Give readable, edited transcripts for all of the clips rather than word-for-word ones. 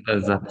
Ләззат.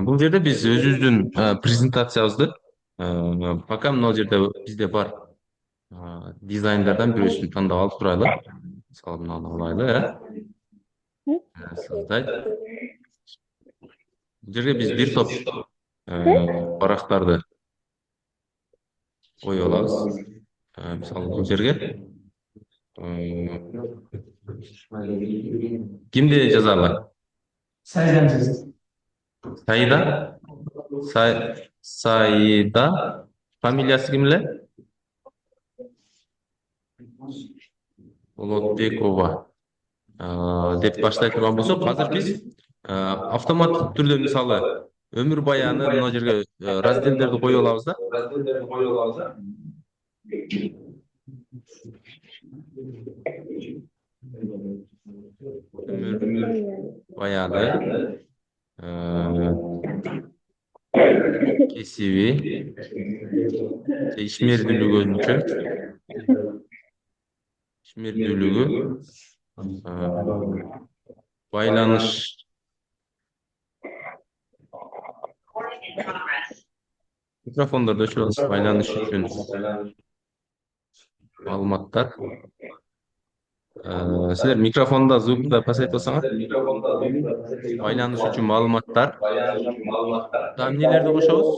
Бул жерде биз өзүбүздүн презентациябызды пока мына жерде бизде бар дизайндардан бирөөсүн тандап алып турайлы. Мисалы мынаны алайлы, создать. Бул жерге биз бир топ барактарды коюп алабыз. Мисалы бул жерге кимди жазалы? Саида? Саида. Фамилиясы ким эле? Болотбекова деп баштай турган болсок, азыр биз автоматтык түрдө мисалы өмүр баяны мына жерге разделдерди коюп алабыз да. Өмүр баяны, кесиби, ишмердүүлүгү өзүнчө, ишмердүүлүгү, байланыш, микрофондорду өчүрүп алыңыз, байланыш үчүн маалыматтар. Силер микрофонда звукты да пасайтып алсаңар. Байланыш үчүн маалыматтар. Дагы эмнелерди кошобуз?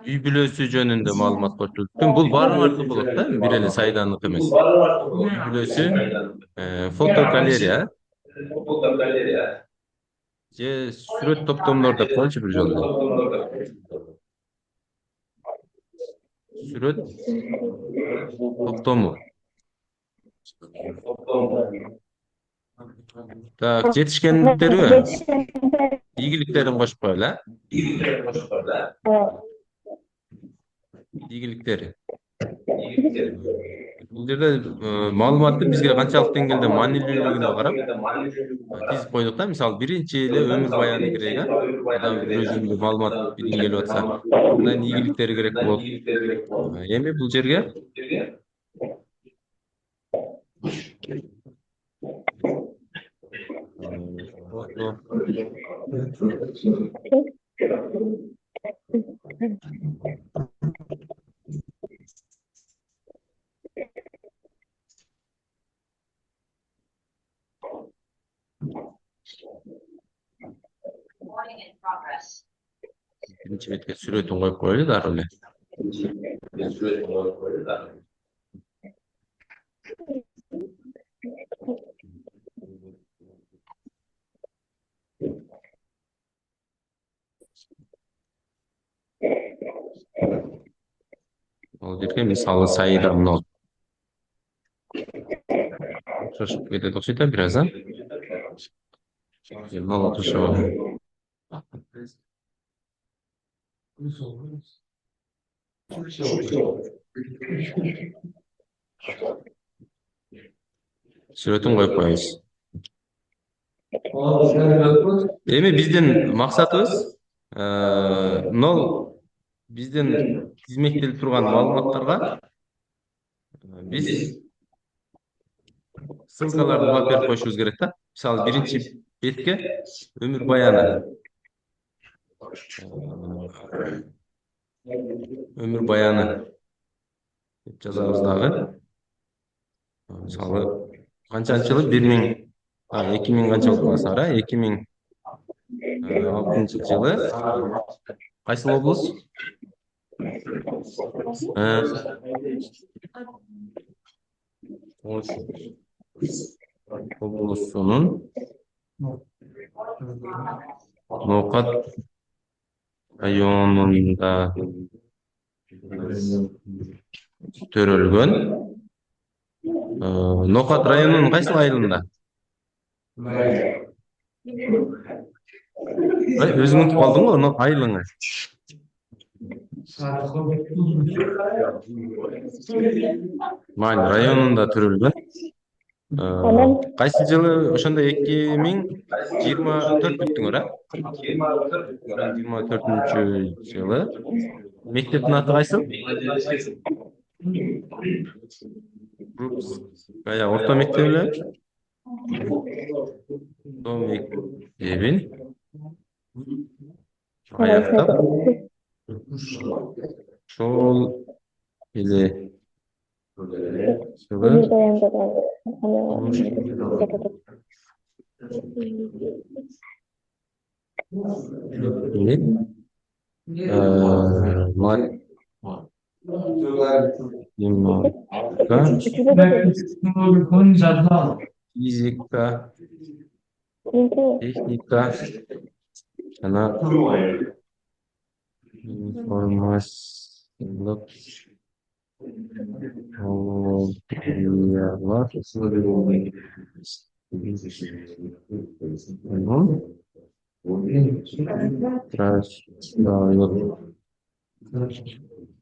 Үй бүлөсү жөнүндө маалымат кошулуп. Бул баарыңардыкы болот да, бир эле Саиданыкы эмес. Үй бүлөсү, фотогалерея же сүрөт топтомдор деп коелучу бир жолу. Сүрөт топтому. Так, жетишкендиктерби? Ийгиликтерин кошуп коелу, ийгиликтери. Бул жерде маалыматты бизге канчалык деңгээлде маанилүүлүгүнө карап тизип койдук да. Мисалы биринчи эле өмүр баяны керек, адам бир өзүнүн маалымат билгиң келип атса, андан ийгиликтери керек болот. Эми бул жерге биринчи бетке сүрөтүн коюп коелу дароо эле. Ал жерге мисалы Саида мына шашып кетет окшойт да бир аз, Мына ошо сүрөтүн коюп коебуз. Эми биздин максатыбыз мынау биздин тизмектелип турган маалыматтарга биз ссылкаларды улап берип коюшубуз керек да. Мисалы биринчи бетке өмүр баяны. Өмүр баяны деп жазабыз дагы. Мисалы канчанчы жылы 2000 канча болуп каласыңар, 2006 жылы кайсыл облус? Ош облусунун Ноокат районунда төрөлгөн. Ноокат районунун кайсыл айылында? Өзүң унутуп калдың го айылыңы. Мань районунда төрөлгөн. Кайсы жылы ошондо 2024 бүттүң ора? 2024 жылы. Мектептин аты кайсыл? Крупская орто мектеби эле? Орто мектебин аяктап ошол эле жылы математика, физика, техника жана информациялык технологиялар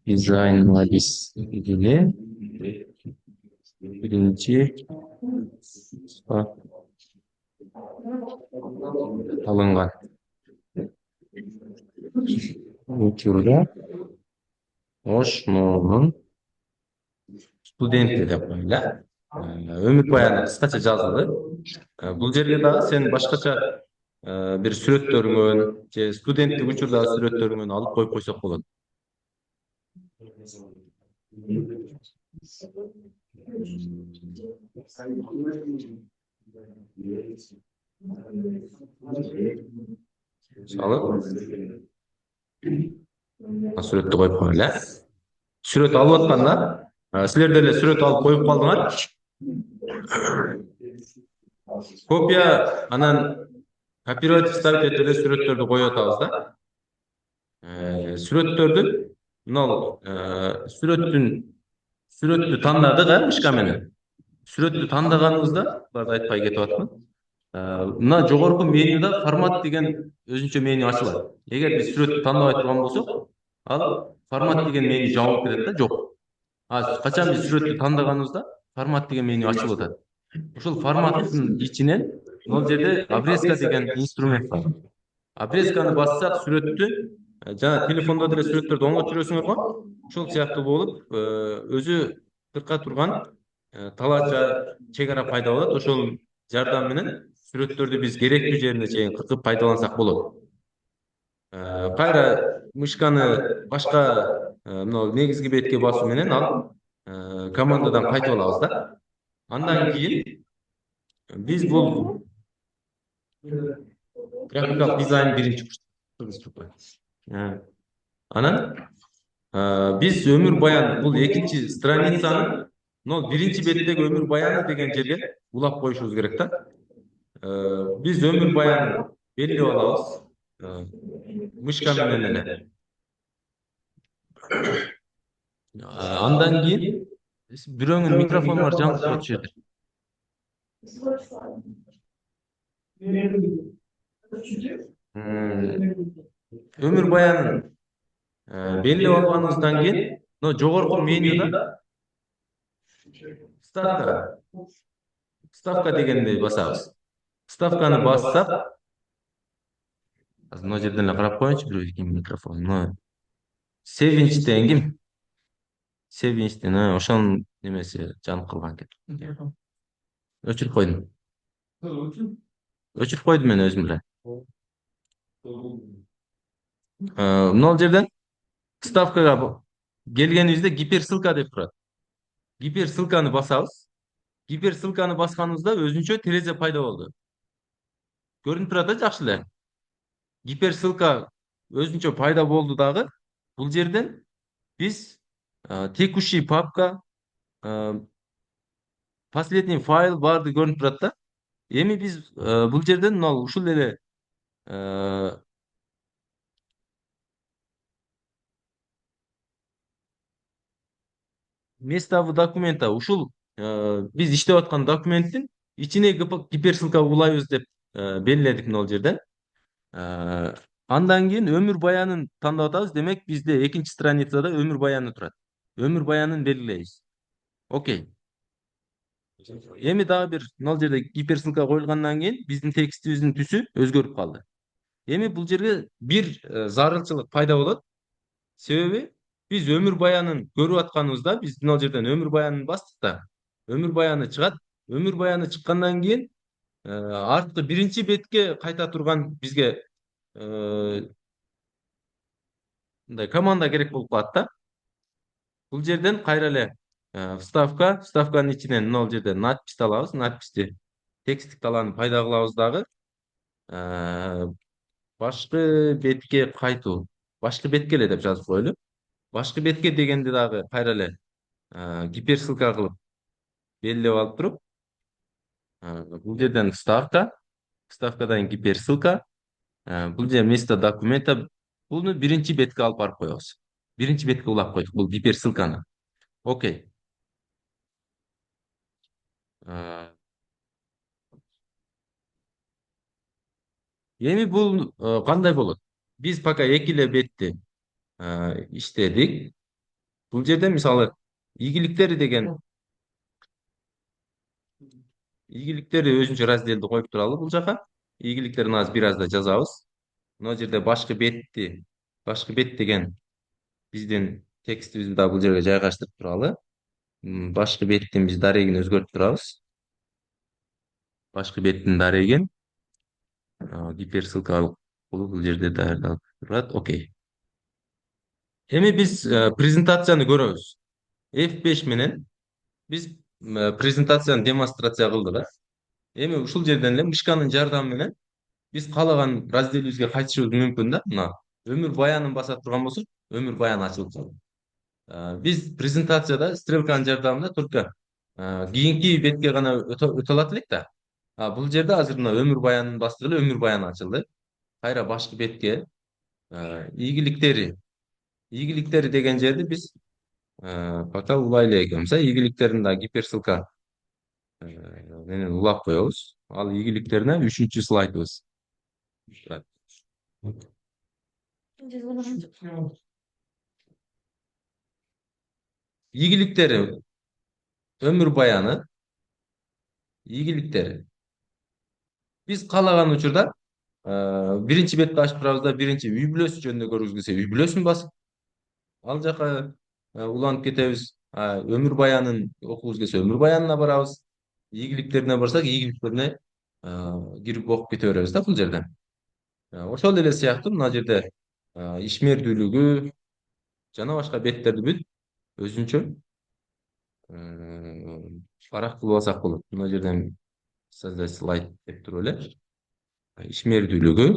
дизайн магистрини биринчи алынган. Учурда ошмонун студенти деп коелу. Өмүр баяны кыскача жазылды. Бул жерге дагы сен башкача бир сүрөттөрүңөн же студенттик учурдагы сүрөттөрүңөн алып коюп койсок болот. Мисалы сүрөттү коюп коелу. Сүрөт алып атканда силер деле сүрөт алып коюп калдыңар. Копия анан копировать ставить этип эле сүрөттөрдү коюп атабыз да. Сүрөттөрдү мына сүрөттү тандадык мышка менен. Сүрөттү тандаганыбызда буларды айтпай кетип атмын. Мына жогорку менюда формат деген өзүнчө меню ачылат. Эгер биз сүрөттү тандабай турган болсок, ал формат деген меню жабылып кетет да, жок. Качан биз сүрөттү тандаганыбызда формат деген меню ачылып атат. Ошол форматтын ичинен бул жерде обрезка деген инструмент бар. Обрезканы бассак сүрөттү жана телефондо деле сүрөттөрдү оңго түшүрөсүңөр го. Ошол сыяктуу болуп өзү тырка турган талаача чек ара пайда болот. Ошол жардам менен сүрөттөрдү биз керектүү жерине чейин кыркып пайдалансак болот. Кайра мышканы башка мына негизги бетке басуу менен ал командадан кайтып алабыз да. Андан кийин биз бул графикалык дизайн биринчи курс. Анан биз өмүр баян бул экинчи страницаны биринчи беттеги өмүр баяны деген жерге улап коюшубуз керек да. Биз өмүр баянын белгилеп алабыз мышка менен эле. Андан кийин бирөөңүн микрофону бар жаңылып турат ушул жерде. Өмүр баянын белгилеп алганыбыздан кийин жогорку менюда ставка дегенди басабыз. Ставканы бассак, мына жерден эле карап коеюнчу бирөө ким микрофон. Sevinçten ким? Sevinçten ошонун немеси жанып калган экен. Өчүрүп койдум. Өчүрүп койдум мен өзүм эле. Мына жерден ставкага келгенибизде гиперссылка деп турат. Гиперссылканы басабыз. Гиперссылканы басканыбызда өзүнчө терезе пайда болду. Көрүнүп турат да жакшы эле. Гиперссылка өзүнчө пайда болду дагы. Бул жерден биз текущий папка, последний файл барды көрүнүп турат да. Эми биз бул жерден ушул эле место в документа ушул биз иштеп аткан документтин ичине гиперссылка улайбыз деп белгиледик мына жерден. Андан кийин өмүр баянын тандап атабыз. Демек бизде экинчи страницада өмүр баяны турат. Өмүр баянын белгилейбиз. Окей. Эми дагы бир мына жерде гиперссылка коюлгандан кийин биздин текстибиздин түсү өзгөрүп калды. Эми бул жерге бир зарылчылык пайда болот. Себеби биз өмүр баянын көрүп атканыбызда биз мына жерден өмүр баянын бастык да. Өмүр баяны чыгат. Өмүр баяны чыккандан кийин арткы биринчи бетке кайта турган бизге э, мындай команда керек болуп калат да. Бул жерден кайра эле вставканын ичинен мына бул жерден надписти алабыз. Надписти тексттик талааны пайда кылабыз дагы. Э, Башкы бетке кайтуу. Башкы бетке эле деп жазып коелу. Башкы бетке дегенди дагы кайра эле гиперссылка кылып белгилеп алып туруп, бул жерден вставкадан гиперссылка, бул жер вместо документа буну биринчи бетке алып барып коебуз. Биринчи бетке улап койдук бул гиперссылканы. Окей. Э, Эми бул кандай болот? Биз пока эки эле бетти иштедик. Бул жерде мисалы ийгиликтери деген ийгиликтери өзүнчө разделди коюп туралы бул жака. Ийгиликтерин азыр бир азда жазабыз. Мына жерде башкы бет деген биздин текстибизди да бул жерге жайгаштырып туралы. Башкы беттин биз дарегин өзгөртүп турабыз. Башкы беттин дарегин гиперссылка кылып бул жерде даярдалып турат. Окей. Эми биз презентацияны көрөбүз. F5 менен биз презентацияны демонстрация кылдык. Эми ушул жерден эле мышканын жардамы менен биз каалаган разделибизге кайтышыбыз мүмкүн да. Мына өмүр баянын баса турган болсок, өмүр баяны ачылып калат. Биз презентацияда стрелканын жардамында только кийинки бетке гана өтө алат элек да. Бул жерде азыр мына өмүр баянын бастык эле өмүр баяны ачылды. Кайра башкы бетке ийгиликтери ийгиликтери деген жерди биз пока улай элек экенбиз. Ийгиликтерин да гиперссылка менен улап коебуз. Ал ийгиликтерине үчүнчү слайдыбыз турат. Ийгиликтери өмүр баяны ийгиликтери. Биз каалаган учурда биринчи бетти ачып турабыз да биринчи үй бүлөсү жөнүндө көргүзгү келсе үй бүлөсүн басып ал жака уланып кетебиз. Өмүр баянын окугубуз келсе өмүр баянына барабыз. Ийгиликтерине барсак ийгиликтерине кирип окуп кете беребиз да бул жерден. Ошол эле сыяктуу мына жерде ишмердүүлүгү жана башка беттерди бүт өзүнчө барак кылып алсак болот. Мына жерден создать слайд деп туруп эле ишмердүүлүгү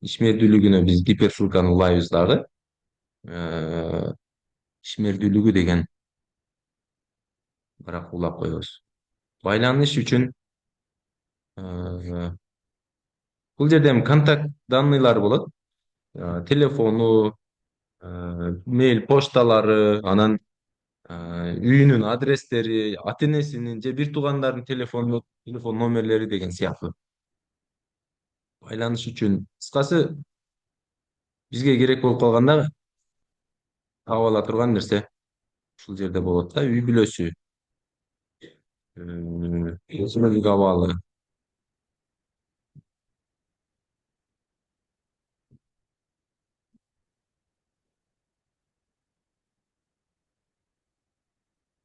ишмердүүлүгүнө биз гиперссылканы улайбыз дагы. Э, Ишмердүүлүгү деген барак улап коебуз. Байланыш үчүн э, бул жерде эми контакт данныйлары болот. Телефону, мейл почталары, анан үйүнүн адрестери, ата энесинин же бир туугандардын телефон номерлери деген сыяктуу. Байланыш үчүн кыскасы бизге керек болуп калганда таап ала турган нерсе ушул жерде болот да. Үй бүлөсү, өсмөрлүк абалы,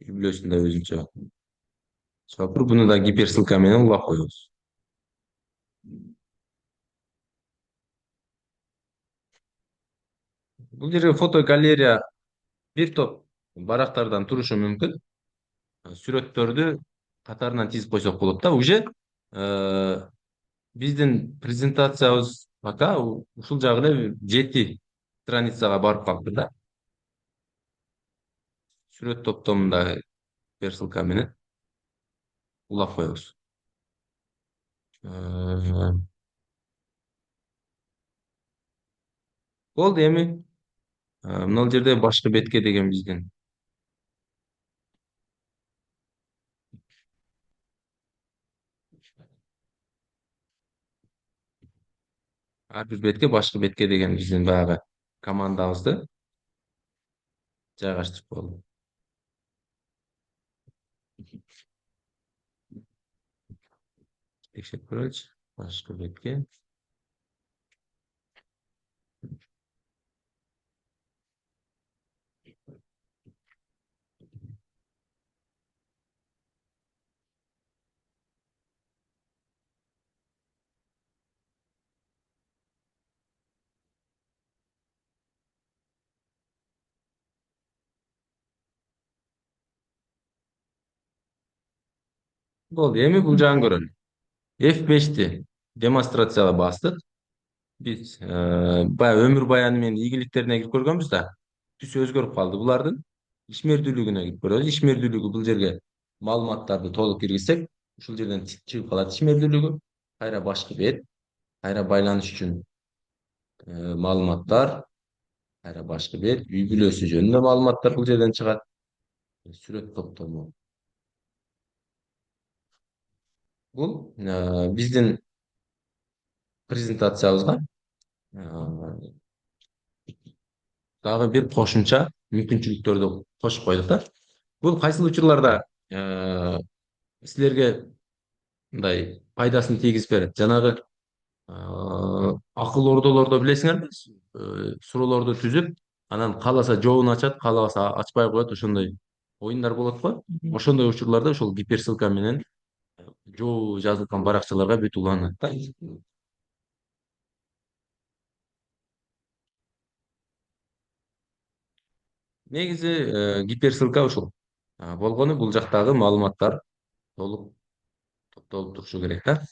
үй бүлөсүндө өзүнчө чакыр. Буну да гиперссылка менен улап коебуз. Бул жерге фотогалерея бир топ барактардан турушу мүмкүн. Сүрөттөрдү катарынан тизип койсок болот да. Уже биздин презентациябыз пока ушул жагы эле 7 страницага барып калыптыр да. Сүрөт топтомунда гиперссылка менен улап коебуз. Болду эми мына жерде башкы бетке деген биздин ар бир бетке башкы бетке деген биздин баягы командабызды жайгаштырып болду. Teşekkür ederim. Başka bir. Болды. Эми бул жагын көрөлү. F5'ti. Демонстрацияга бастык. Биз баягы өмүр баяны менен ийгиликтерине кирип көргөнбүз да. Түсү өзгөрүп калды булардын. Ишмердүүлүгүнө кирип көрөбүз. Ишмердүүлүгү бул жерге маалыматтарды толук киргизсек, ушул жерден чыгып калат ишмердүүлүгү. Кайра башкы бет, кайра байланыш үчүн маалыматтар, кайра башкы бет, үй бүлөсү жөнүндө маалыматтар бул жерден чыгат. Сүрөт топтому. Бул биздин презентациябызга дагы бир кошумча мүмкүнчүлүктөрдү кошуп койдук да. Бул кайсыл учурларда силерге мындай пайдасын тийгизип берет? Жанагы акыл ордолордо билесиңерби? Суроолорду түзүп, анан кааласа жообун ачат, каалабаса ачпай коет, ошондой оюндар болот го. Ошондой учурларда ошол гиперссылка менен жообу жазылган баракчаларга бүт уланат да. Негизи гиперссылка ушул болгону, бул жактагы маалыматтар толук топтолуп турушу керек да.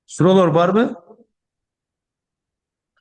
Суроолор барбы?